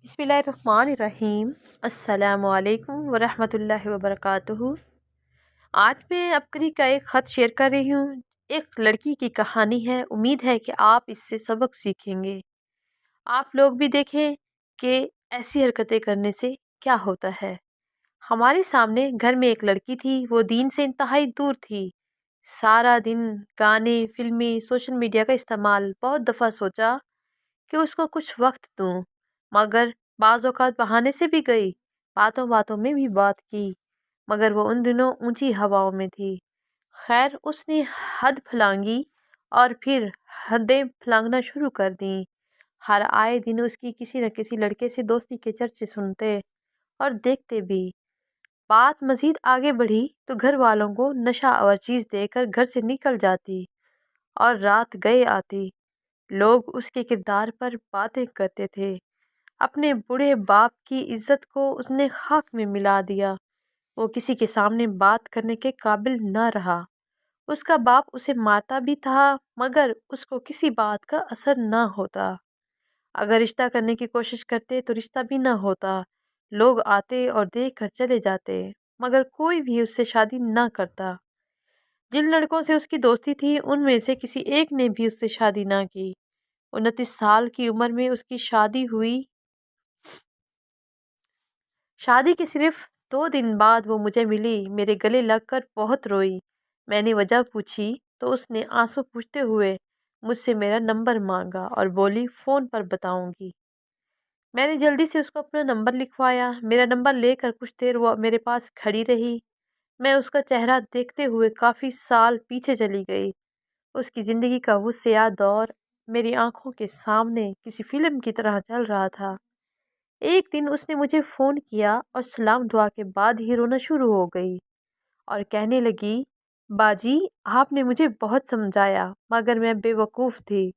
बिस्मिल्लाहिर्रहमानिर्रहीम। अस्सलामुअलैकुम वरहमतुल्लाहि वबरकातुहू। आज मैं आपकी का एक ख़त शेयर कर रही हूँ। एक लड़की की कहानी है। उम्मीद है कि आप इससे सबक सीखेंगे। आप लोग भी देखें कि ऐसी हरकतें करने से क्या होता है। हमारे सामने घर में एक लड़की थी। वो दीन से इंतहाई दूर थी। सारा दिन गाने, फिल्में, सोशल मीडिया का इस्तेमाल। बहुत दफ़ा सोचा कि उसको कुछ वक्त दूं, मगर बाज़ औक़ात बहाने से भी गई। बातों बातों में भी बात की, मगर वो उन दिनों ऊंची हवाओं में थी। खैर, उसने हद फलांगी और फिर हदें फलांगना शुरू कर दी। हर आए दिन उसकी किसी न किसी लड़के से दोस्ती के चर्चे सुनते और देखते भी। बात मज़ीद आगे बढ़ी तो घर वालों को नशा और चीज़ देकर घर से निकल जाती और रात गए आती। लोग उसके किरदार पर बातें करते थे। अपने बूढ़े बाप की इज्जत को उसने खाक में मिला दिया। वो किसी के सामने बात करने के काबिल न रहा। उसका बाप उसे मारता भी था, मगर उसको किसी बात का असर न होता। अगर रिश्ता करने की कोशिश करते तो रिश्ता भी न होता। लोग आते और देख कर चले जाते, मगर कोई भी उससे शादी न करता। जिन लड़कों से उसकी दोस्ती थी, उनमें से किसी एक ने भी उससे शादी ना की। 29 साल की उम्र में उसकी शादी हुई। शादी के सिर्फ 2 दिन बाद वो मुझे मिली। मेरे गले लगकर बहुत रोई। मैंने वजह पूछी तो उसने आंसू पूछते हुए मुझसे मेरा नंबर मांगा और बोली, फ़ोन पर बताऊंगी। मैंने जल्दी से उसको अपना नंबर लिखवाया। मेरा नंबर लेकर कुछ देर वो मेरे पास खड़ी रही। मैं उसका चेहरा देखते हुए काफ़ी साल पीछे चली गई। उसकी ज़िंदगी का वो स्याह दौर मेरी आंखों के सामने किसी फिल्म की तरह चल रहा था। एक दिन उसने मुझे फ़ोन किया और सलाम दुआ के बाद ही रोना शुरू हो गई और कहने लगी, बाजी, आपने मुझे बहुत समझाया, मगर मैं बेवकूफ़ थी।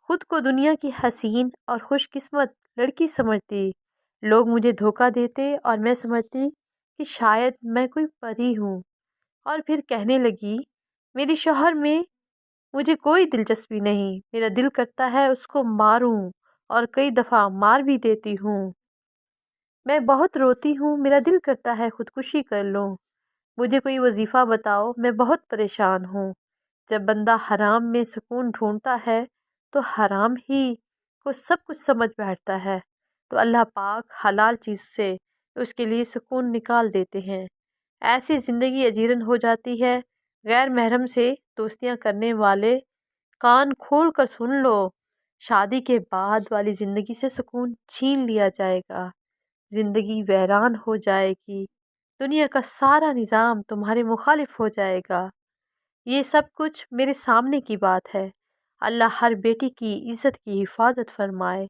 खुद को दुनिया की हसीन और खुशकिस्मत लड़की समझती। लोग मुझे धोखा देते और मैं समझती कि शायद मैं कोई परी हूँ। और फिर कहने लगी, मेरे शौहर में मुझे कोई दिलचस्पी नहीं। मेरा दिल करता है उसको मारूं और कई दफ़ा मार भी देती हूँ। मैं बहुत रोती हूँ। मेरा दिल करता है खुदकुशी कर लूँ। मुझे कोई वजीफ़ा बताओ, मैं बहुत परेशान हूँ। जब बंदा हराम में सुकून ढूंढता है तो हराम ही को सब कुछ समझ बैठता है, तो अल्लाह पाक हलाल चीज़ से उसके लिए सुकून निकाल देते हैं। ऐसी ज़िंदगी अजीरन हो जाती है। गैर महरम से दोस्तियाँ करने वाले कान खोल कर सुन लो। शादी के बाद वाली ज़िंदगी से सुकून छीन लिया जाएगा। ज़िंदगी वैरान हो जाएगी। दुनिया का सारा निज़ाम तुम्हारे मुखालिफ हो जाएगा। ये सब कुछ मेरे सामने की बात है। अल्लाह हर बेटी की इज़्ज़त की हिफाजत फरमाए।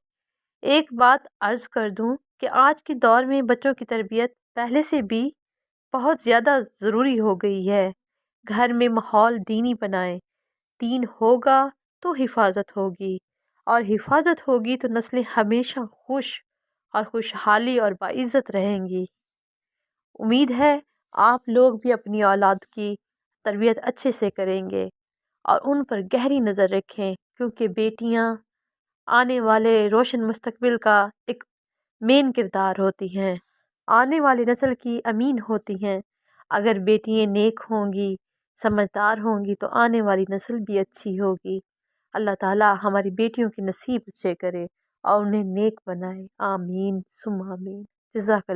एक बात अर्ज़ कर दूं कि आज के दौर में बच्चों की तरबियत पहले से भी बहुत ज़्यादा ज़रूरी हो गई है। घर में माहौल दीनी बनाएं। दीन होगा तो हिफाजत होगी, और हिफाजत होगी तो नस्लें हमेशा खुश और खुशहाली और बाइज़्ज़त रहेंगी। उम्मीद है आप लोग भी अपनी औलाद की तरबियत अच्छे से करेंगे और उन पर गहरी नज़र रखें, क्योंकि बेटियां आने वाले रोशन मुस्तकबिल का एक मेन किरदार होती हैं। आने वाली नस्ल की अमीन होती हैं। अगर बेटियां नेक होंगी, समझदार होंगी, तो आने वाली नस्ल भी अच्छी होगी। अल्लाह ताला हमारी बेटियों के नसीब अच्छे करे और उन्हें नेक बनाए। आमीन सुम आमीन। जज़ाकल्लाह।